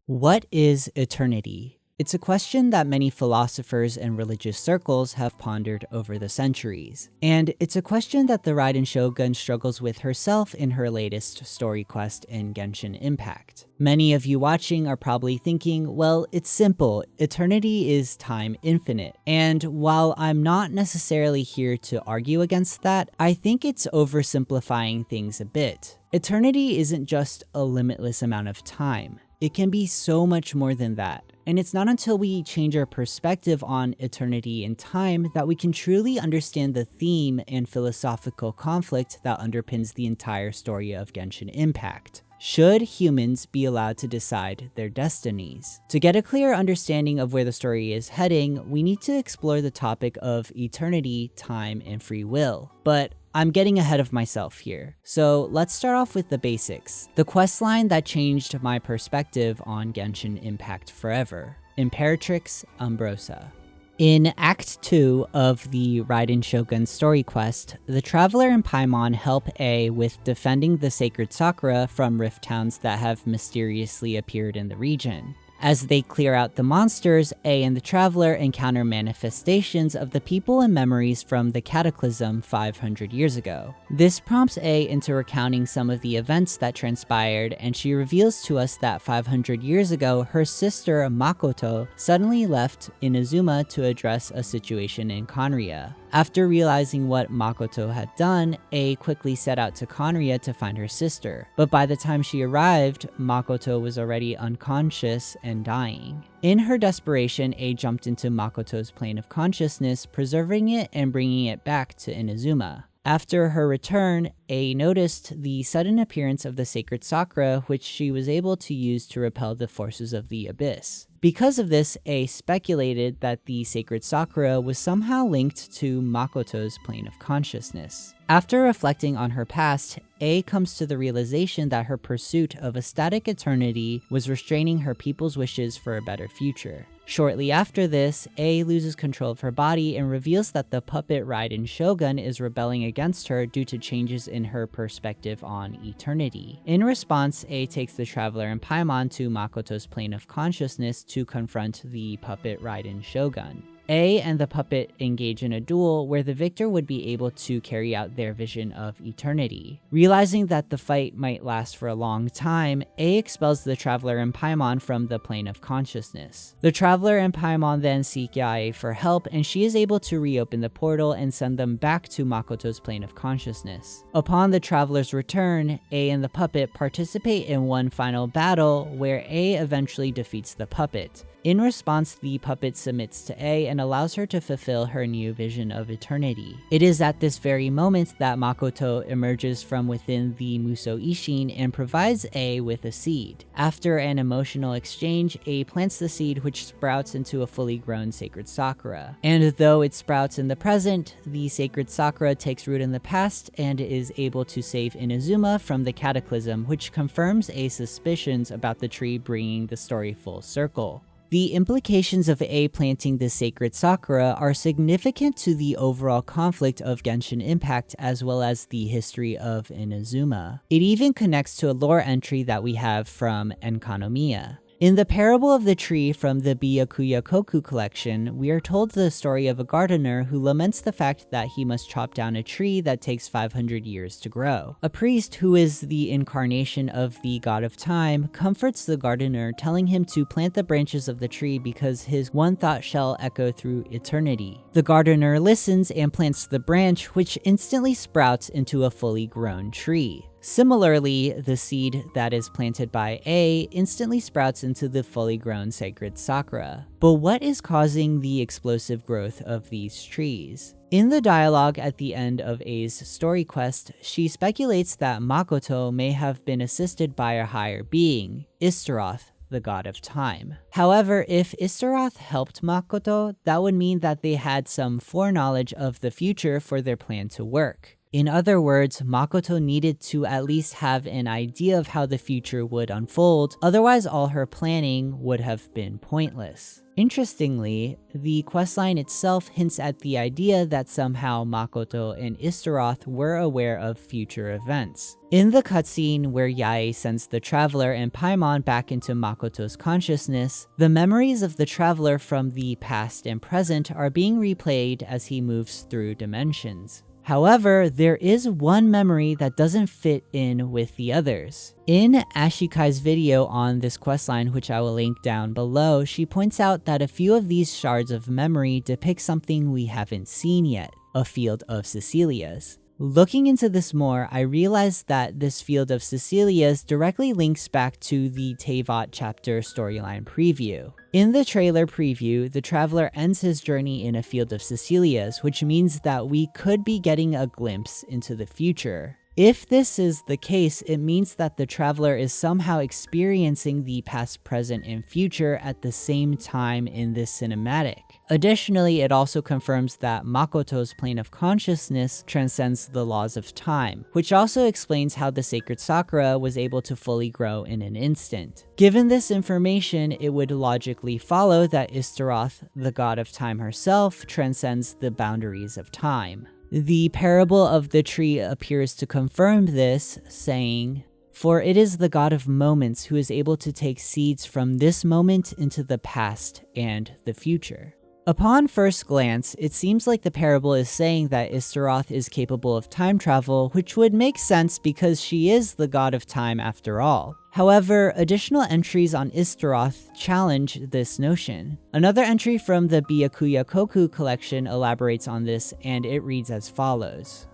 What is eternity? It's a question that many philosophers and religious circles have pondered over the centuries. And it's a question that the Raiden Shogun struggles with herself in her latest story quest in Genshin Impact. Many of you watching are probably thinking, well, it's simple. Eternity is time infinite. And while I'm not necessarily here to argue against that, I think it's oversimplifying things a bit. Eternity isn't just a limitless amount of time. It can be so much more than that. And it's not until we change our perspective on eternity and time that we can truly understand the theme and philosophical conflict that underpins the entire story of Genshin Impact. Should humans be allowed to decide their destinies? To get a clear understanding of where the story is heading, we need to explore the topic of eternity, time, and free will. But I'm getting ahead of myself here. So let's start off with the basics. The questline that changed my perspective on Genshin Impact forever. Imperatrix Umbrosa. In Act 2 of the Raiden Shogun story quest, the Traveler and Paimon help A with defending the sacred Sakura from rift towns that have mysteriously appeared in the region. As they clear out the monsters, A and the Traveler encounter manifestations of the people and memories from the Cataclysm 500 years ago. This prompts A into recounting some of the events that transpired, and she reveals to us that 500 years ago, her sister Makoto suddenly left Inazuma to address a situation in Conria. After realizing what Makoto had done, A quickly set out to Conria to find her sister, but by the time she arrived, Makoto was already unconscious and dying. In her desperation, A jumped into Makoto's plane of consciousness, preserving it and bringing it back to Inazuma. After her return, A noticed the sudden appearance of the sacred Sakura, which she was able to use to repel the forces of the abyss. Because of this, A speculated that the sacred Sakura was somehow linked to Makoto's plane of consciousness. After reflecting on her past, A comes to the realization that her pursuit of a static eternity was restraining her people's wishes for a better future. Shortly after this, A loses control of her body and reveals that the puppet Raiden Shogun is rebelling against her due to changes in her perspective on eternity. In response, A takes the Traveler and Paimon to Makoto's plane of consciousness to confront the puppet Raiden Shogun. A and the puppet engage in a duel where the victor would be able to carry out their vision of eternity. Realizing that the fight might last for a long time, A expels the Traveler and Paimon from the plane of consciousness. The Traveler and Paimon then seek Yae for help, and she is able to reopen the portal and send them back to Makoto's plane of consciousness. Upon the Traveler's return, A and the puppet participate in one final battle where A eventually defeats the puppet. In response, the puppet submits to A and allows her to fulfill her new vision of eternity. It is at this very moment that Makoto emerges from within the Muso Ishin and provides A with a seed. After an emotional exchange, A plants the seed, which sprouts into a fully grown sacred Sakura. And though it sprouts in the present, the sacred Sakura takes root in the past and is able to save Inazuma from the Cataclysm, which confirms A's suspicions about the tree bringing the story full circle. The implications of A planting the sacred Sakura are significant to the overall conflict of Genshin Impact as well as the history of Inazuma. It even connects to a lore entry that we have from Enkanomiya. In the Parable of the Tree from the Byakuya Koku collection, we are told the story of a gardener who laments the fact that he must chop down a tree that takes 500 years to grow. A priest, who is the incarnation of the god of time, comforts the gardener, telling him to plant the branches of the tree because his one thought shall echo through eternity. The gardener listens and plants the branch, which instantly sprouts into a fully grown tree. Similarly, the seed that is planted by A instantly sprouts into the fully grown sacred Sakura. But what is causing the explosive growth of these trees? In the dialogue at the end of A's story quest, she speculates that Makoto may have been assisted by a higher being, Istaroth, the god of time. However, if Istaroth helped Makoto, that would mean that they had some foreknowledge of the future for their plan to work. In other words, Makoto needed to at least have an idea of how the future would unfold, otherwise all her planning would have been pointless. Interestingly, the questline itself hints at the idea that somehow Makoto and Istaroth were aware of future events. In the cutscene where Yae sends the Traveler and Paimon back into Makoto's consciousness, the memories of the Traveler from the past and present are being replayed as he moves through dimensions. However, there is one memory that doesn't fit in with the others. In Ashikai's video on this questline, which I will link down below, she points out that a few of these shards of memory depict something we haven't seen yet, a field of Cecilia's. Looking into this more, I realized that this field of Cecilia's directly links back to the Teyvat chapter storyline preview. In the trailer preview, the Traveler ends his journey in a field of Cecilia's, which means that we could be getting a glimpse into the future. If this is the case, it means that the Traveler is somehow experiencing the past, present, and future at the same time in this cinematic. Additionally, it also confirms that Makoto's plane of consciousness transcends the laws of time, which also explains how the sacred Sakura was able to fully grow in an instant. Given this information, it would logically follow that Istaroth, the god of time herself, transcends the boundaries of time. The parable of the tree appears to confirm this, saying, "For it is the god of moments who is able to take seeds from this moment into the past and the future." Upon first glance, it seems like the parable is saying that Istaroth is capable of time travel, which would make sense because she is the god of time after all. However, additional entries on Istaroth challenge this notion. Another entry from the Byakuya Koku collection elaborates on this, and it reads as follows.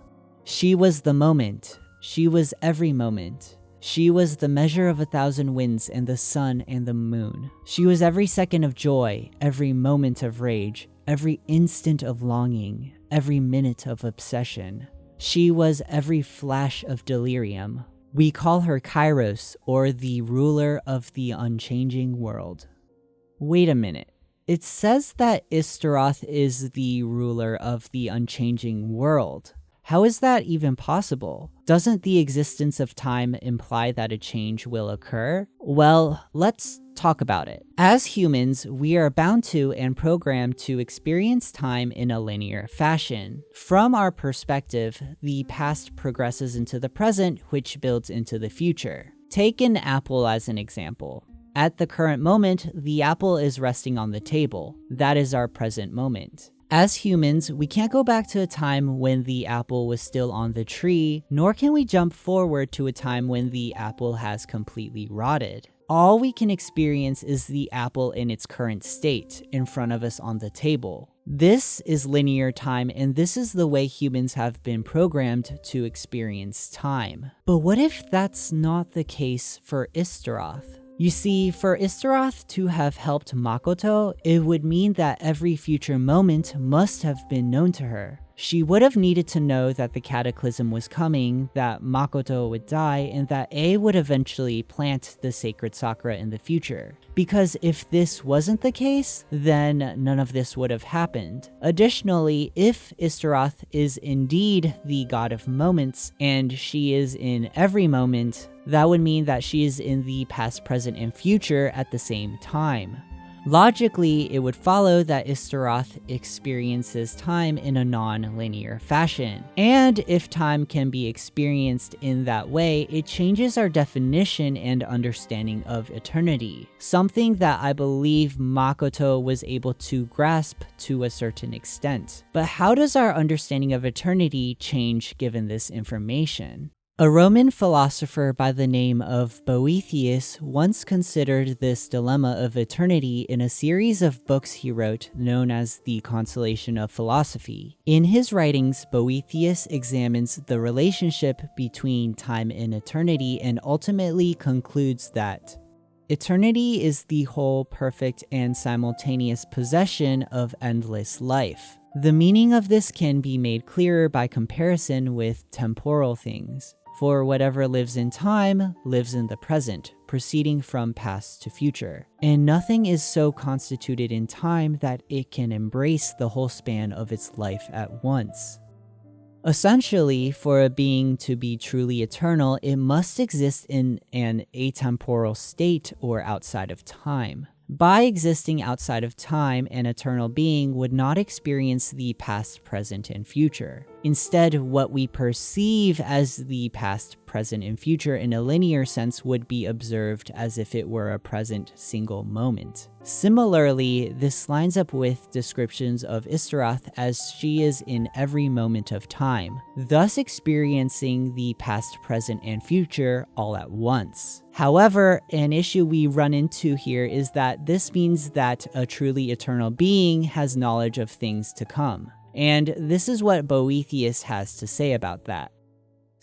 "She was the moment. She was every moment. She was the measure of 1,000 winds and the sun and the moon. She was every second of joy, every moment of rage, every instant of longing, every minute of obsession. She was every flash of delirium. We call her Kairos, or the ruler of the unchanging world." Wait a minute. It says that Istaroth is the ruler of the unchanging world. How is that even possible? Doesn't the existence of time imply that a change will occur? Well, let's talk about it. As humans, we are bound to and programmed to experience time in a linear fashion. From our perspective, the past progresses into the present, which builds into the future. Take an apple as an example. At the current moment, the apple is resting on the table. That is our present moment. As humans, we can't go back to a time when the apple was still on the tree, nor can we jump forward to a time when the apple has completely rotted. All we can experience is the apple in its current state, in front of us on the table. This is linear time, and this is the way humans have been programmed to experience time. But what if that's not the case for Istaroth? You see, for Istaroth to have helped Makoto, it would mean that every future moment must have been known to her. She would have needed to know that the cataclysm was coming, that Makoto would die, and that A would eventually plant the sacred Sakura in the future. Because if this wasn't the case, then none of this would have happened. Additionally, if Istaroth is indeed the god of moments, and she is in every moment, that would mean that she is in the past, present, and future at the same time. Logically, it would follow that Istaroth experiences time in a non-linear fashion. And if time can be experienced in that way, it changes our definition and understanding of eternity. Something that I believe Makoto was able to grasp to a certain extent. But how does our understanding of eternity change given this information? A Roman philosopher by the name of Boethius once considered this dilemma of eternity in a series of books he wrote known as the Consolation of Philosophy. In his writings, Boethius examines the relationship between time and eternity and ultimately concludes that eternity is the whole, perfect, and simultaneous possession of endless life. The meaning of this can be made clearer by comparison with temporal things. For whatever lives in time lives in the present, proceeding from past to future. And nothing is so constituted in time that it can embrace the whole span of its life at once. Essentially, for a being to be truly eternal, it must exist in an atemporal state or outside of time. By existing outside of time, an eternal being would not experience the past, present, and future. Instead, what we perceive as the past, present, and future in a linear sense would be observed as if it were a present single moment. Similarly, this lines up with descriptions of Istaroth as she is in every moment of time, thus experiencing the past, present, and future all at once. However, an issue we run into here is that this means that a truly eternal being has knowledge of things to come. And this is what Boethius has to say about that.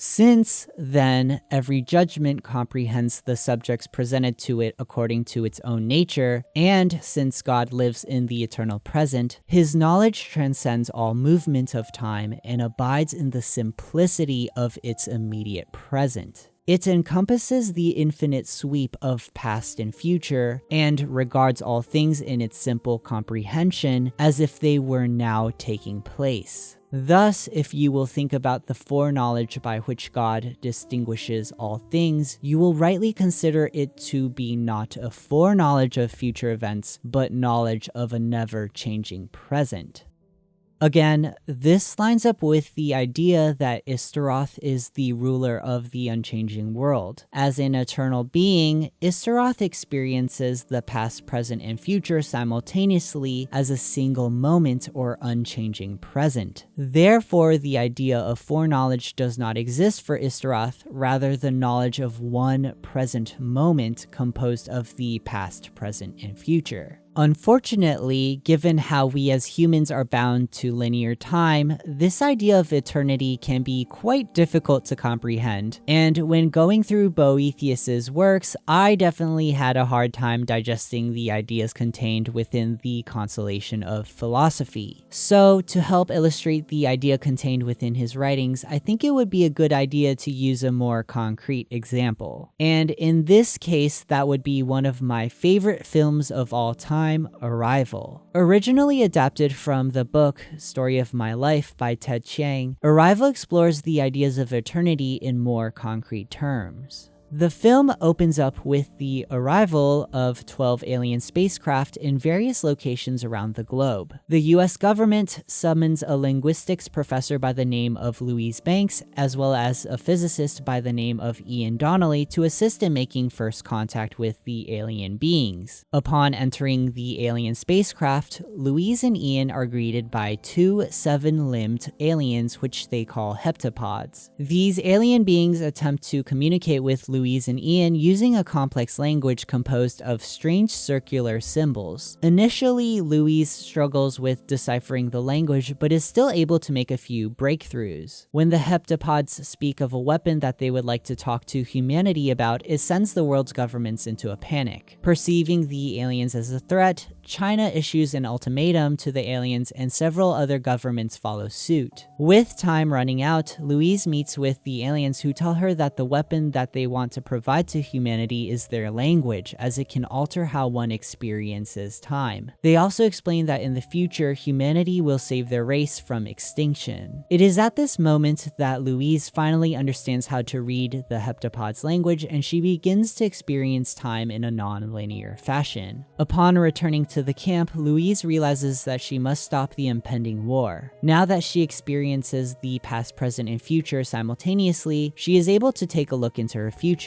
Since, then, every judgment comprehends the subjects presented to it according to its own nature, and since God lives in the eternal present, his knowledge transcends all movement of time and abides in the simplicity of its immediate present. It encompasses the infinite sweep of past and future, and regards all things in its simple comprehension as if they were now taking place. Thus, if you will think about the foreknowledge by which God distinguishes all things, you will rightly consider it to be not a foreknowledge of future events, but knowledge of a never-changing present. Again, this lines up with the idea that Istaroth is the ruler of the unchanging world. As an eternal being, Istaroth experiences the past, present, and future simultaneously as a single moment or unchanging present. Therefore, the idea of foreknowledge does not exist for Istaroth, rather the knowledge of one present moment composed of the past, present, and future. Unfortunately, given how we as humans are bound to linear time, this idea of eternity can be quite difficult to comprehend. And when going through Boethius's works, I definitely had a hard time digesting the ideas contained within the constellation of philosophy. So, to help illustrate the idea contained within his writings, I think it would be a good idea to use a more concrete example. And in this case, that would be one of my favorite films of all time, Arrival. Originally adapted from the book Story of My Life by Ted Chiang, Arrival explores the ideas of eternity in more concrete terms. The film opens up with the arrival of 12 alien spacecraft in various locations around the globe. The US government summons a linguistics professor by the name of Louise Banks, as well as a physicist by the name of Ian Donnelly to assist in making first contact with the alien beings. Upon entering the alien spacecraft, Louise and Ian are greeted by two 7-limbed aliens which they call heptapods. These alien beings attempt to communicate with Louise and Ian using a complex language composed of strange circular symbols. Initially, Louise struggles with deciphering the language, but is still able to make a few breakthroughs. When the heptapods speak of a weapon that they would like to talk to humanity about, it sends the world's governments into a panic. Perceiving the aliens as a threat, China issues an ultimatum to the aliens and several other governments follow suit. With time running out, Louise meets with the aliens who tell her that the weapon that they want to provide to humanity is their language, as it can alter how one experiences time. They also explain that in the future, humanity will save their race from extinction. It is at this moment that Louise finally understands how to read the heptapod's language, and she begins to experience time in a non-linear fashion. Upon returning to the camp, Louise realizes that she must stop the impending war. Now that she experiences the past, present, and future simultaneously, she is able to take a look into her future.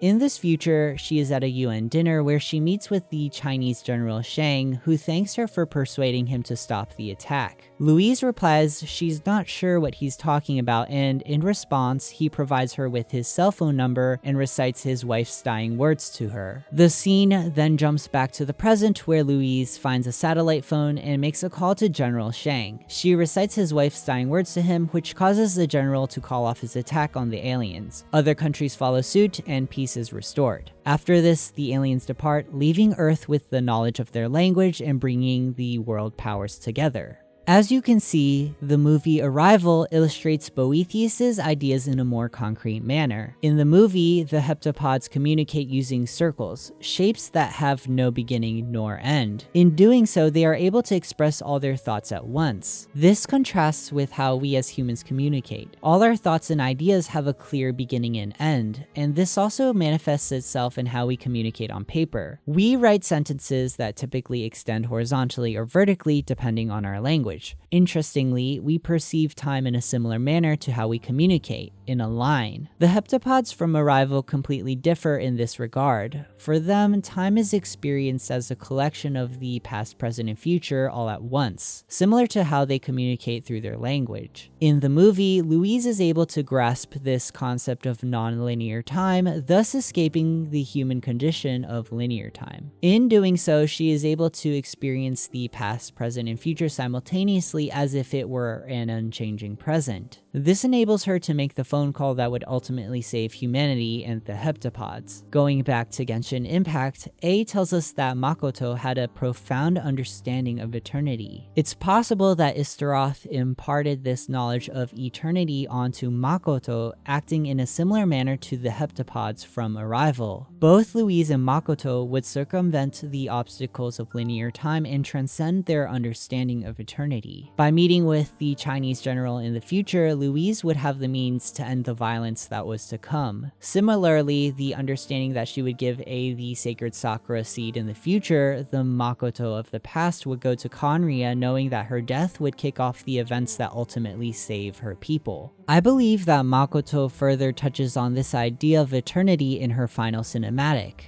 In this future, she is at a UN dinner where she meets with the Chinese General Shang, who thanks her for persuading him to stop the attack. Louise replies she's not sure what he's talking about, and in response, he provides her with his cell phone number and recites his wife's dying words to her. The scene then jumps back to the present where Louise finds a satellite phone and makes a call to General Shang. She recites his wife's dying words to him, which causes the general to call off his attack on the aliens. Other countries follow suit, and peace is restored. After this, the aliens depart, leaving Earth with the knowledge of their language and bringing the world powers together. As you can see, the movie Arrival illustrates Boethius' ideas in a more concrete manner. In the movie, the heptapods communicate using circles, shapes that have no beginning nor end. In doing so, they are able to express all their thoughts at once. This contrasts with how we as humans communicate. All our thoughts and ideas have a clear beginning and end, and this also manifests itself in how we communicate on paper. We write sentences that typically extend horizontally or vertically depending on our language. Interestingly, we perceive time in a similar manner to how we communicate, in a line. The heptapods from Arrival completely differ in this regard. For them, time is experienced as a collection of the past, present, and future all at once, similar to how they communicate through their language. In the movie, Louise is able to grasp this concept of non-linear time, thus escaping the human condition of linear time. In doing so, she is able to experience the past, present, and future simultaneously as if it were an unchanging present. This enables her to make the phone call that would ultimately save humanity and the heptapods. Going back to Genshin Impact, A tells us that Makoto had a profound understanding of eternity. It's possible that Istaroth imparted this knowledge of eternity onto Makoto, acting in a similar manner to the heptapods from Arrival. Both Louise and Makoto would circumvent the obstacles of linear time and transcend their understanding of eternity. By meeting with the Chinese general in the future, Louise would have the means to end the violence that was to come. Similarly, the understanding that she would give A the sacred Sakura seed in the future, the Makoto of the past would go to Conria knowing that her death would kick off the events that ultimately save her people. I believe that Makoto further touches on this idea of eternity in her final cinematic.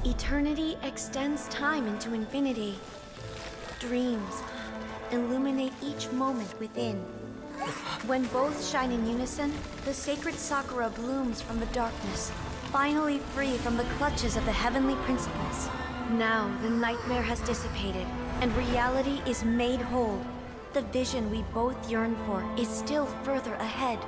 Eternity extends time into infinity. Dreams illuminate each moment within. When both shine in unison, the sacred Sakura blooms from the darkness, finally free from the clutches of the heavenly principles. Now the nightmare has dissipated, and reality is made whole. The vision we both yearn for is still further ahead.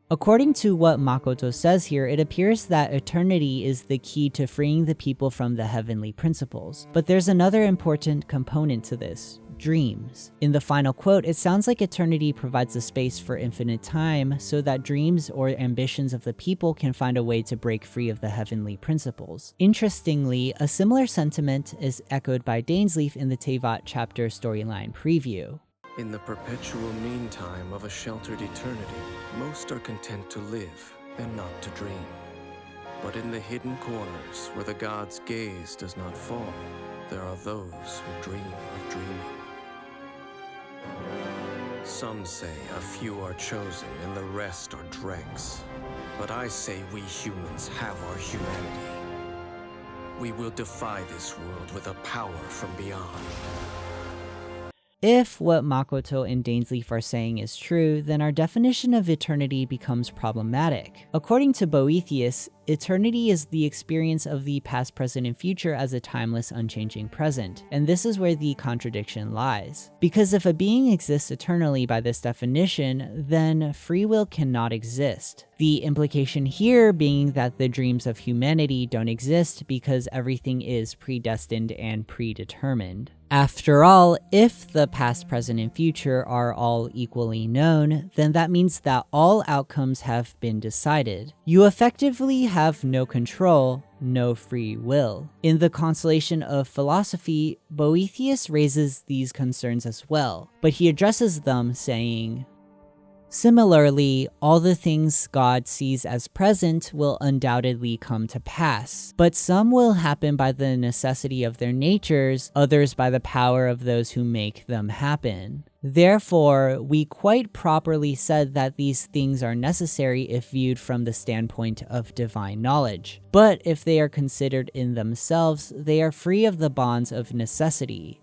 According to what Makoto says here, it appears that eternity is the key to freeing the people from the heavenly principles. But there's another important component to this: dreams. In the final quote, it sounds like eternity provides a space for infinite time so that dreams or ambitions of the people can find a way to break free of the heavenly principles. Interestingly, a similar sentiment is echoed by Dainsleif in the Tevat chapter storyline preview. In the perpetual meantime of a sheltered eternity, most are content to live and not to dream. But in the hidden corners where the god's gaze does not fall, there are those who dream of dreaming. Some say a few are chosen and the rest are dregs. But I say we humans have our humanity. We will defy this world with a power from beyond. If what Makoto and Dainsleif are saying is true, then our definition of eternity becomes problematic. According to Boethius, eternity is the experience of the past, present, and future as a timeless, unchanging present, and this is where the contradiction lies. Because if a being exists eternally by this definition, then free will cannot exist. The implication here being that the dreams of humanity don't exist because everything is predestined and predetermined. After all, if the past, present, and future are all equally known, then that means that all outcomes have been decided. You effectively have no control, no free will. In the constellation of philosophy, Boethius raises these concerns as well, but he addresses them saying, "Similarly, all the things God sees as present will undoubtedly come to pass, but some will happen by the necessity of their natures, others by the power of those who make them happen. Therefore, we quite properly said that these things are necessary if viewed from the standpoint of divine knowledge. But if they are considered in themselves, they are free of the bonds of necessity."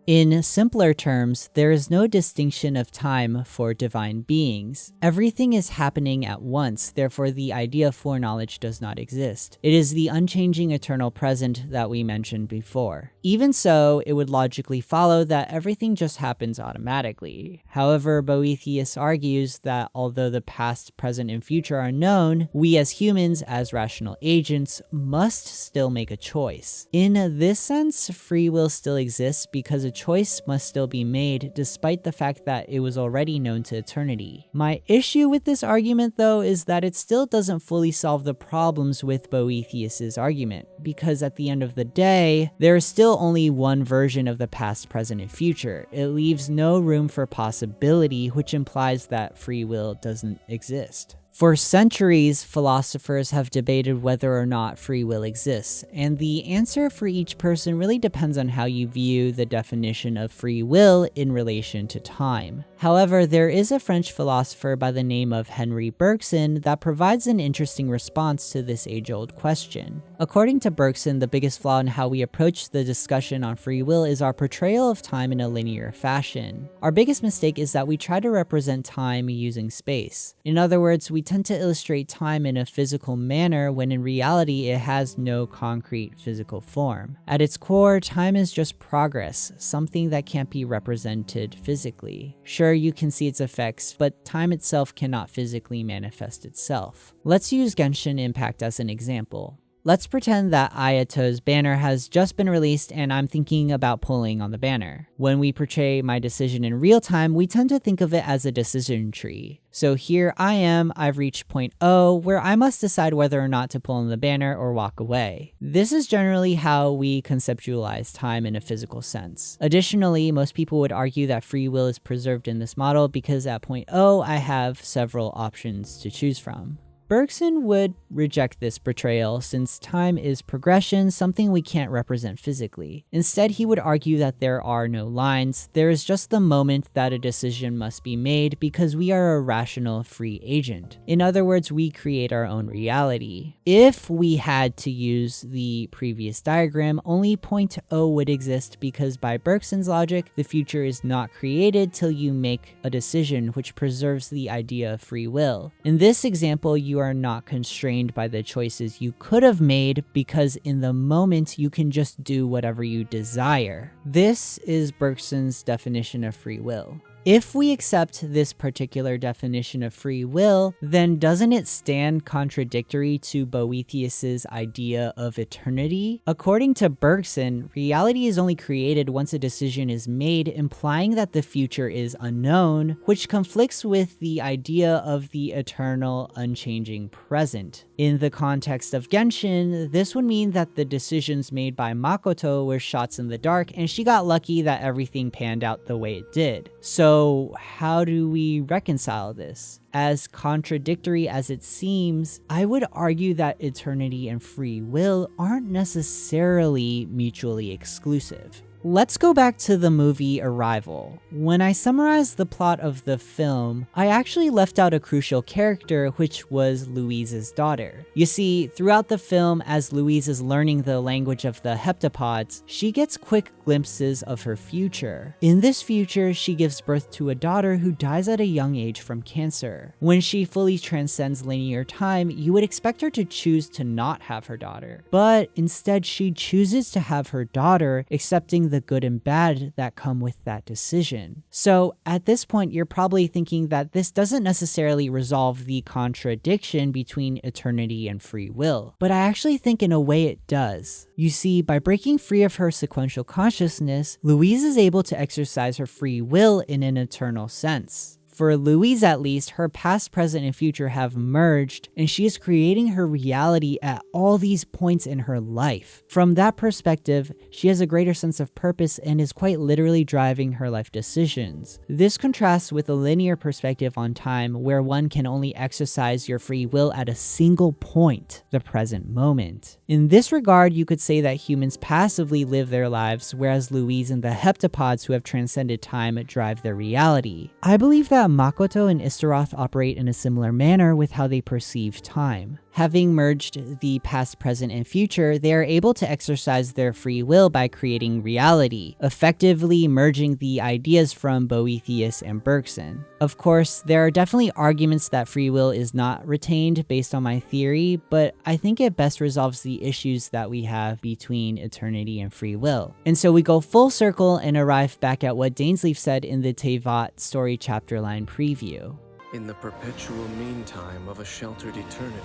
In simpler terms, there is no distinction of time for divine beings. Everything is happening at once, therefore the idea of foreknowledge does not exist. It is the unchanging eternal present that we mentioned before. Even so, it would logically follow that everything just happens automatically. However, Boethius argues that although the past, present, and future are known, we as humans, as rational agents, must still make a choice. In this sense, free will still exists because a choice must still be made despite the fact that it was already known to eternity. My issue with this argument though is that it still doesn't fully solve the problems with Boethius' argument, because at the end of the day, there is still only one version of the past, present, and future. It leaves no room for possibility, which implies that free will doesn't exist. For centuries, philosophers have debated whether or not free will exists, and the answer for each person really depends on how you view the definition of free will in relation to time. However, there is a French philosopher by the name of Henry Bergson that provides an interesting response to this age-old question. According to Bergson, the biggest flaw in how we approach the discussion on free will is our portrayal of time in a linear fashion. Our biggest mistake is that we try to represent time using space. In other words, we tend to illustrate time in a physical manner when in reality it has no concrete physical form. At its core, time is just progress, something that can't be represented physically. Sure, you can see its effects, but time itself cannot physically manifest itself. Let's use Genshin Impact as an example. Let's pretend that Ayato's banner has just been released and I'm thinking about pulling on the banner. When we portray my decision in real time, we tend to think of it as a decision tree. So here I am, I've reached point O, where I must decide whether or not to pull on the banner or walk away. This is generally how we conceptualize time in a physical sense. Additionally, most people would argue that free will is preserved in this model because at point O, I have several options to choose from. Bergson would reject this portrayal since time is progression, something we can't represent physically. Instead, he would argue that there are no lines, there is just the moment that a decision must be made because we are a rational free agent. In other words, we create our own reality. If we had to use the previous diagram, only point O would exist because by Bergson's logic, the future is not created till you make a decision, which preserves the idea of free will. In this example, you are not constrained by the choices you could have made because in the moment you can just do whatever you desire. This is Bergson's definition of free will. If we accept this particular definition of free will, then doesn't it stand contradictory to Boethius' idea of eternity? According to Bergson, reality is only created once a decision is made, implying that the future is unknown, which conflicts with the idea of the eternal, unchanging present. In the context of Genshin, this would mean that the decisions made by Makoto were shots in the dark, and she got lucky that everything panned out the way it did. So how do we reconcile this? As contradictory as it seems, I would argue that eternity and free will aren't necessarily mutually exclusive. Let's go back to the movie Arrival. When I summarized the plot of the film, I actually left out a crucial character, which was Louise's daughter. You see, throughout the film, as Louise is learning the language of the heptapods, she gets quick glimpses of her future. In this future, she gives birth to a daughter who dies at a young age from cancer. When she fully transcends linear time, you would expect her to choose to not have her daughter. But instead, she chooses to have her daughter, accepting the good and bad that come with that decision. So at this point, you're probably thinking that this doesn't necessarily resolve the contradiction between eternity and free will, but I actually think in a way it does. You see, by breaking free of her sequential consciousness, Louise is able to exercise her free will in an eternal sense. For Louise at least, her past, present, and future have merged, and she is creating her reality at all these points in her life. From that perspective, she has a greater sense of purpose and is quite literally driving her life decisions. This contrasts with a linear perspective on time where one can only exercise your free will at a single point, the present moment. In this regard, you could say that humans passively live their lives, whereas Louise and the heptapods who have transcended time drive their reality. I believe that Makoto and Istaroth operate in a similar manner with how they perceive time. Having merged the past, present, and future, they are able to exercise their free will by creating reality, effectively merging the ideas from Boethius and Bergson. Of course, there are definitely arguments that free will is not retained based on my theory, but I think it best resolves the issues that we have between eternity and free will. And so we go full circle and arrive back at what Dainsleif said in the Tevat story chapter line preview. In the perpetual meantime of a sheltered eternity,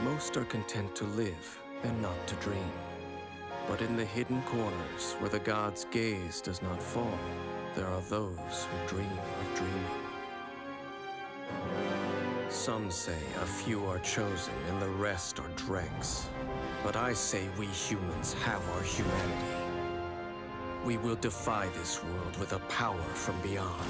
most are content to live and not to dream. But in the hidden corners where the gods' gaze does not fall, there are those who dream of dreaming. Some say a few are chosen and the rest are dregs. But I say we humans have our humanity. We will defy this world with a power from beyond.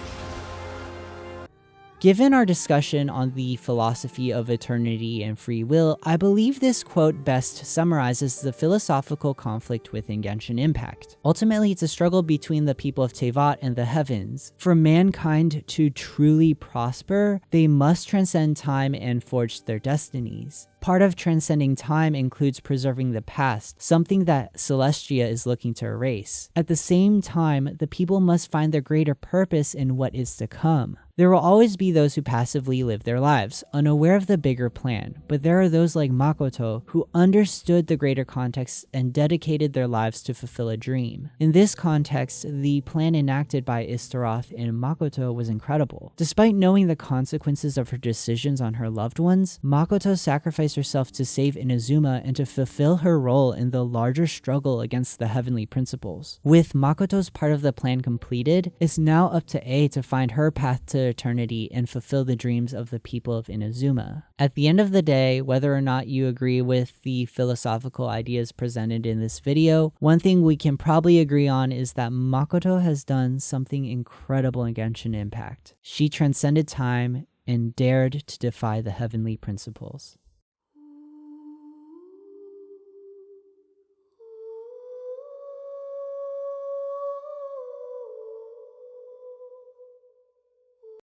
Given our discussion on the philosophy of eternity and free will, I believe this quote best summarizes the philosophical conflict within Genshin Impact. Ultimately, it's a struggle between the people of Teyvat and the heavens. For mankind to truly prosper, they must transcend time and forge their destinies. Part of transcending time includes preserving the past, something that Celestia is looking to erase. At the same time, the people must find their greater purpose in what is to come. There will always be those who passively live their lives, unaware of the bigger plan, but there are those like Makoto who understood the greater context and dedicated their lives to fulfill a dream. In this context, the plan enacted by Istaroth and Makoto was incredible. Despite knowing the consequences of her decisions on her loved ones, Makoto sacrificed herself to save Inazuma and to fulfill her role in the larger struggle against the heavenly principles. With Makoto's part of the plan completed, it's now up to A to find her path to eternity and fulfill the dreams of the people of Inazuma. At the end of the day, whether or not you agree with the philosophical ideas presented in this video, one thing we can probably agree on is that Makoto has done something incredible in Genshin Impact. She transcended time and dared to defy the heavenly principles.